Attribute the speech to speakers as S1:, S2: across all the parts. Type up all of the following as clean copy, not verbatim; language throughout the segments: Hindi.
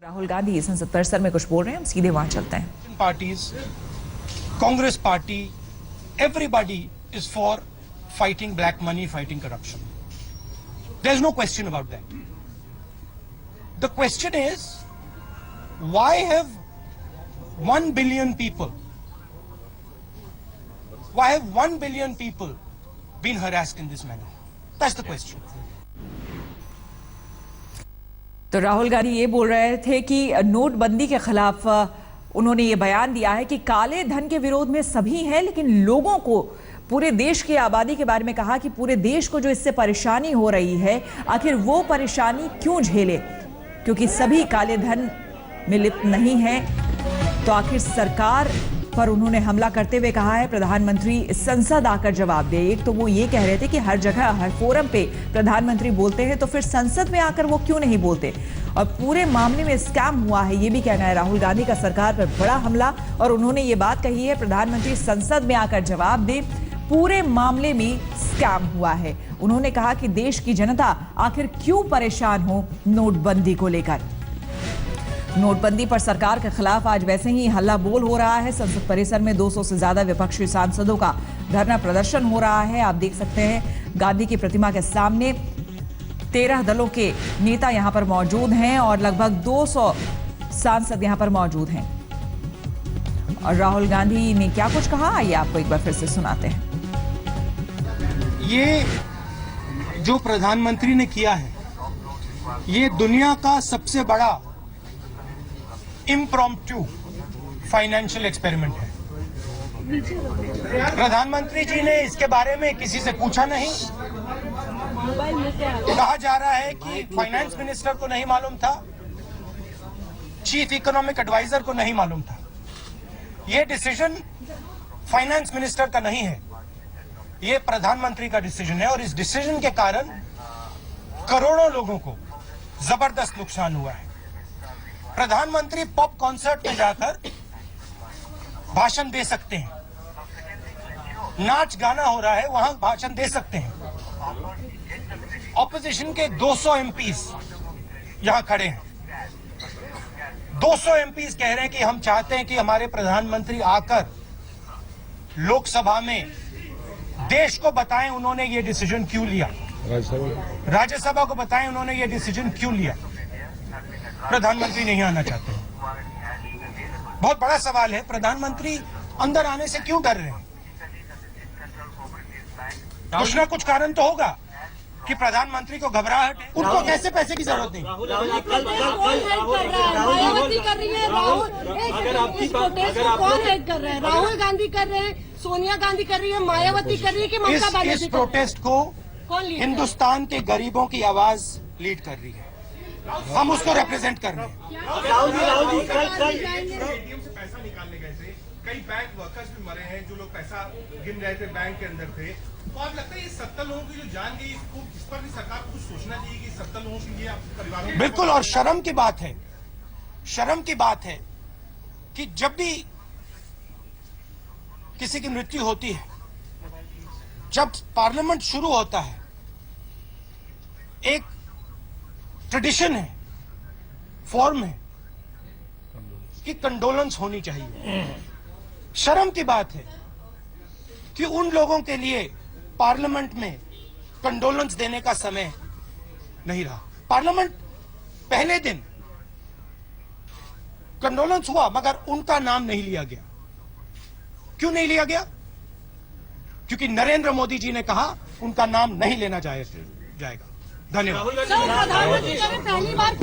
S1: राहुल गांधी संसद परिसर में कुछ बोल रहे हैं, हम सीधे वहां चलते हैं।
S2: Parties, Congress party, everybody is for fighting black money, fighting corruption. There's no question about that. The question is, why have 1 billion people, been harassed in this manner? That's the question.
S1: तो राहुल गांधी ये बोल रहे थे कि नोटबंदी के खिलाफ उन्होंने ये बयान दिया है कि काले धन के विरोध में सभी हैं, लेकिन लोगों को, पूरे देश की आबादी के बारे में कहा कि पूरे देश को जो इससे परेशानी हो रही है, आखिर वो परेशानी क्यों झेले, क्योंकि सभी काले धन में लिप्त नहीं है। तो आखिर सरकार पर उन्होंने हमला करते हुए कहा है प्रधानमंत्री संसद आकर जवाब दे। एक तो वो ये कह रहे थे कि हर जगह हर फोरम पे प्रधानमंत्री बोलते हैं, तो फिर संसद में आकर वो क्यों नहीं बोलते। और पूरे मामले में स्कैम हुआ है, ये भी कहना है राहुल गांधी का सरकार पर बड़ा हमला। और उन्होंने ये बात कही है प्रधानमंत्री संसद में आकर जवाब दे, पूरे मामले में स्कैम हुआ है। उन्होंने कहा कि देश की जनता आखिर क्यों परेशान हो नोटबंदी को लेकर। नोटबंदी पर सरकार के खिलाफ आज वैसे ही हल्ला बोल हो रहा है। संसद परिसर में 200 से ज्यादा विपक्षी सांसदों का धरना प्रदर्शन हो रहा है। आप देख सकते हैं गांधी की प्रतिमा के सामने 13 दलों के नेता यहां पर मौजूद हैं और लगभग 200 सांसद यहां पर मौजूद हैं। और राहुल गांधी ने क्या कुछ कहा, आइए आपको एक बार फिर से सुनाते हैं।
S2: ये जो प्रधानमंत्री ने किया है, ये दुनिया का सबसे बड़ा इम्प्रॉम्प्टू फाइनेंशियल एक्सपेरिमेंट है। प्रधानमंत्री जी ने इसके बारे में किसी से पूछा नहीं। कहा जा रहा है कि फाइनेंस मिनिस्टर को नहीं मालूम था, चीफ इकोनॉमिक एडवाइजर को नहीं मालूम था। यह डिसीजन फाइनेंस मिनिस्टर का नहीं है, यह प्रधानमंत्री का डिसीजन है। और इस डिसीजन के कारण करोड़ों लोगों को जबरदस्त नुकसान हुआ है। प्रधानमंत्री पॉप कॉन्सर्ट में जाकर भाषण दे सकते हैं, नाच गाना हो रहा है वहां भाषण दे सकते हैं। ऑपोजिशन के 200 एमपीज यहां खड़े हैं। 200 एमपीज कह रहे हैं कि हम चाहते हैं कि हमारे प्रधानमंत्री आकर लोकसभा में देश को बताएं उन्होंने ये डिसीजन क्यों लिया, राज्यसभा को बताएं उन्होंने ये डिसीजन क्यों लिया। प्रधानमंत्री नहीं आना चाहते। बहुत बड़ा सवाल है, प्रधानमंत्री अंदर आने से क्यों डर रहे हैं? कुछ ना कुछ कारण तो होगा कि प्रधानमंत्री को घबराहट है। उनको कैसे पैसे की जरूरत नहीं।
S3: मायावती कर रही है, राहुल गांधी कर रहे हैं, सोनिया गांधी कर रही है, मायावती कर रही है कि ममता बनर्जी।
S2: इस प्रोटेस्ट को हिंदुस्तान के गरीबों की आवाज लीड कर रही है, हम उसको रिप्रेजेंट कर रहे हैं।
S4: राहुल जी एटीएम से पैसा निकालने गए थे, कई बैंक वर्कर्स भी मरे हैं जो लोग पैसा गिन रहे थे बैंक के अंदर थे। तो आप लगता है ये 70 लोगों की जो जान गई, इस पर भी सरकार को कुछ सोचना चाहिए कि 70 लोगों के लिए परिवारों।
S2: बिल्कुल, और शर्म की बात है, शर्म की बात है कि जब भी किसी की मृत्यु होती है, जब पार्लियामेंट शुरू होता है, एक ट्रेडिशन है, फॉर्म है कि कंडोलेंस होनी चाहिए। शर्म की बात है कि उन लोगों के लिए पार्लियामेंट में कंडोलेंस देने का समय नहीं रहा। पार्लियामेंट पहले दिन कंडोलेंस हुआ, मगर उनका नाम नहीं लिया गया। क्यों नहीं लिया गया? क्योंकि नरेंद्र मोदी जी ने कहा उनका नाम नहीं लेना जाएगा। धन्यवाद।
S3: पहली बार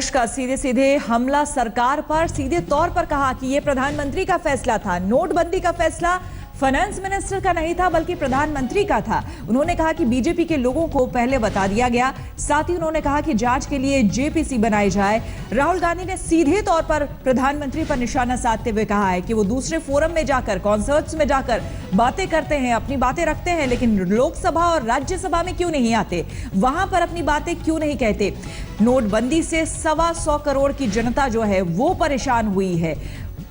S1: का सीधे सीधे हमला सरकार पर, सीधे तौर पर कहा कि यह प्रधानमंत्री का फैसला था। नोटबंदी का फैसला फाइनेंस मिनिस्टर का नहीं था बल्कि प्रधानमंत्री का था। उन्होंने कहा कि बीजेपी के लोगों को पहले बता दिया गया। साथ ही उन्होंने कहा कि जांच के लिए जेपीसी बनाई जाए। राहुल गांधी ने सीधे तौर पर प्रधानमंत्री पर निशाना साधते हुए कहा है कि वो दूसरे फोरम में जाकर, कॉन्सर्ट्स में जाकर बातें करते हैं, अपनी बातें रखते हैं, लेकिन लोकसभा और राज्यसभा में क्यों नहीं आते, वहां पर अपनी बातें क्यों नहीं कहते। नोटबंदी से 125 करोड़ की जनता जो है वो परेशान हुई है।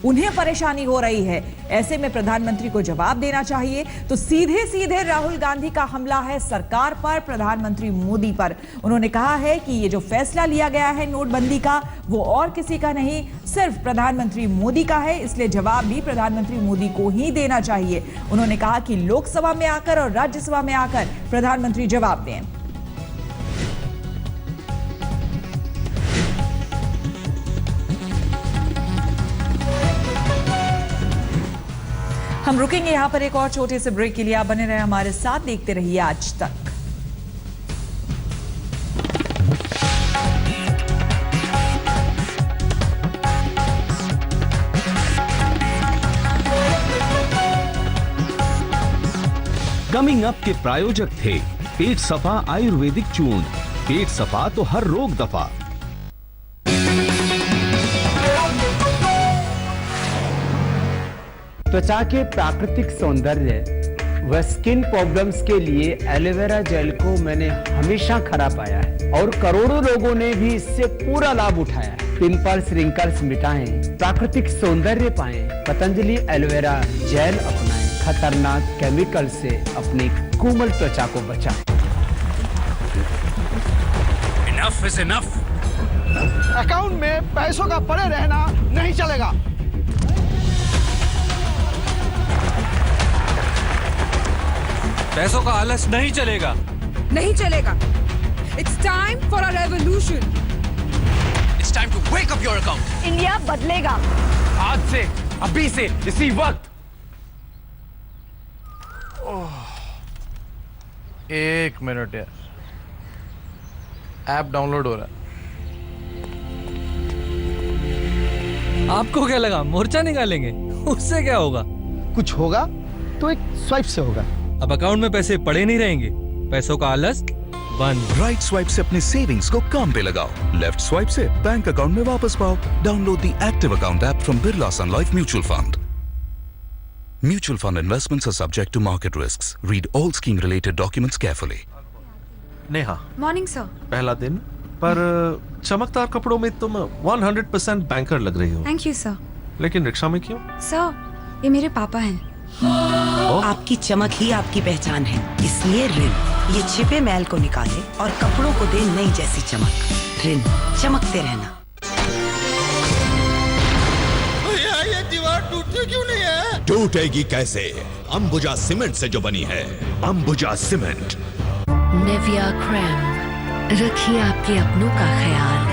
S1: उन्हें परेशानी हो रही है। ऐसे में प्रधानमंत्री को जवाब देना चाहिए। तो सीधे सीधे राहुल गांधी का हमला है सरकार पर, प्रधानमंत्री मोदी पर। उन्होंने कहा है कि ये जो फैसला लिया गया है नोटबंदी का, वो और किसी का नहीं, सिर्फ प्रधानमंत्री मोदी का है, इसलिए जवाब भी प्रधानमंत्री मोदी को ही देना चाहिए। उन्होंने कहा कि लोकसभा में आकर और राज्यसभा में आकर प्रधानमंत्री जवाब दें। हम रुकेंगे यहां पर एक और छोटे से ब्रेक के लिए। आप बने रहे हमारे साथ, देखते रहिए आज तक।
S5: कमिंग अप के प्रायोजक थे पेट सफा आयुर्वेदिक चूर्ण। पेट सफा तो हर रोग दफा।
S6: त्वचा के प्राकृतिक सौंदर्य व स्किन प्रॉब्लम्स के लिए एलोवेरा जेल को मैंने हमेशा खरा पाया है और करोड़ों लोगों ने भी इससे पूरा लाभ उठाया है। पिंपल्स, रिंकल्स मिटाएं, प्राकृतिक सौंदर्य पाएं, पतंजलि एलोवेरा जेल अपनाएं, खतरनाक केमिकल से अपनी कोमल त्वचा को बचाएं।
S5: Enough is enough।
S7: अकाउंट में पैसों का पड़े रहना नहीं चलेगा।
S5: पैसों का आलस नहीं चलेगा।
S8: नहीं चलेगा। It's time for a revolution।
S5: It's time to wake up your account।
S3: India बदलेगा।
S5: आज से, अभी से, इसी वक्त।
S7: एक मिनट यार, ऐप डाउनलोड हो रहा है।
S9: आपको क्या लगा मोर्चा निकालेंगे? उससे क्या होगा?
S7: कुछ होगा तो एक स्वाइप से होगा।
S9: अब अकाउंट में पैसे पड़े नहीं रहेंगे, पैसों का आलस बंद।
S10: राइट स्वाइप से अपने सेविंग्स को काम पे लगाओ। लेफ्ट स्वाइप से बैंक अकाउंट में वापस पाओ। Download the active account app from Birla Sun Life Mutual Fund. Mutual fund investments are subject to market risks. Read all scheme related documents carefully.
S7: Neha,
S8: morning sir.
S7: पहला दिन पर चमकदार कपड़ों में तुम 100% बैंकर लग रही हो।
S8: Thank you sir.
S7: लेकिन रिक्शा में क्यों?
S8: सर, ये मेरे पापा हैं।
S11: आपकी चमक ही आपकी पहचान है, इसलिए रिन ये छिपे मैल को निकाले और कपड़ों को दे नई जैसी चमक। रिन, चमकते रहना।
S10: ये दीवार टूटती क्यों नहीं है? टूटेगी कैसे? अंबुजा सीमेंट से जो बनी है। अंबुजा सीमेंट।
S12: नेविया क्रैम, रखिए आपके अपनों का ख्याल।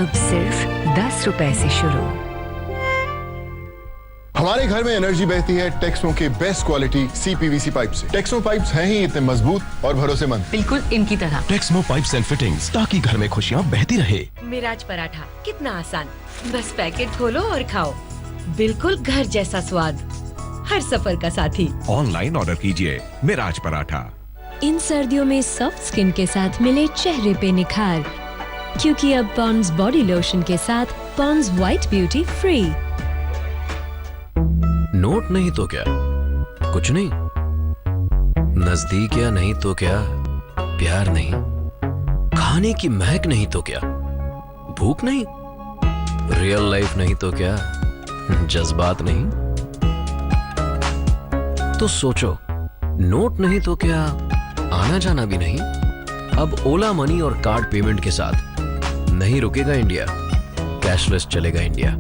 S12: अब सिर्फ 10 रुपए से शुरू।
S13: हमारे घर में एनर्जी बहती है टेक्समो के बेस्ट क्वालिटी CPVC पाइप से। टेक्समो पाइप्स हैं ही इतने मजबूत और भरोसेमंद।
S12: बिल्कुल इनकी तरह।
S10: टेक्समो पाइप्स एंड फिटिंग्स, ताकि घर में खुशियां बहती रहे।
S12: मिराज पराठा कितना आसान, बस पैकेट खोलो और खाओ। बिल्कुल घर जैसा स्वाद, हर सफर का साथी।
S10: ऑनलाइन ऑर्डर कीजिए मिराज पराठा।
S12: इन सर्दियों में सॉफ्ट स्किन के साथ मिले चेहरे पे निखार, क्योंकि अब पॉन्ड्स बॉडी लोशन के साथ Pond's White Beauty free.
S14: Note नहीं तो क्या, कुछ नहीं। नजदीक या नहीं तो क्या, प्यार नहीं। खाने की महक नहीं तो क्या, भूख नहीं। रियल लाइफ नहीं तो क्या, जज्बात नहीं। तो सोचो, नोट नहीं तो क्या, आना जाना भी नहीं। अब ओला मनी और कार्ड पेमेंट के साथ नहीं रुकेगा इंडिया, कैशलेस चलेगा इंडिया।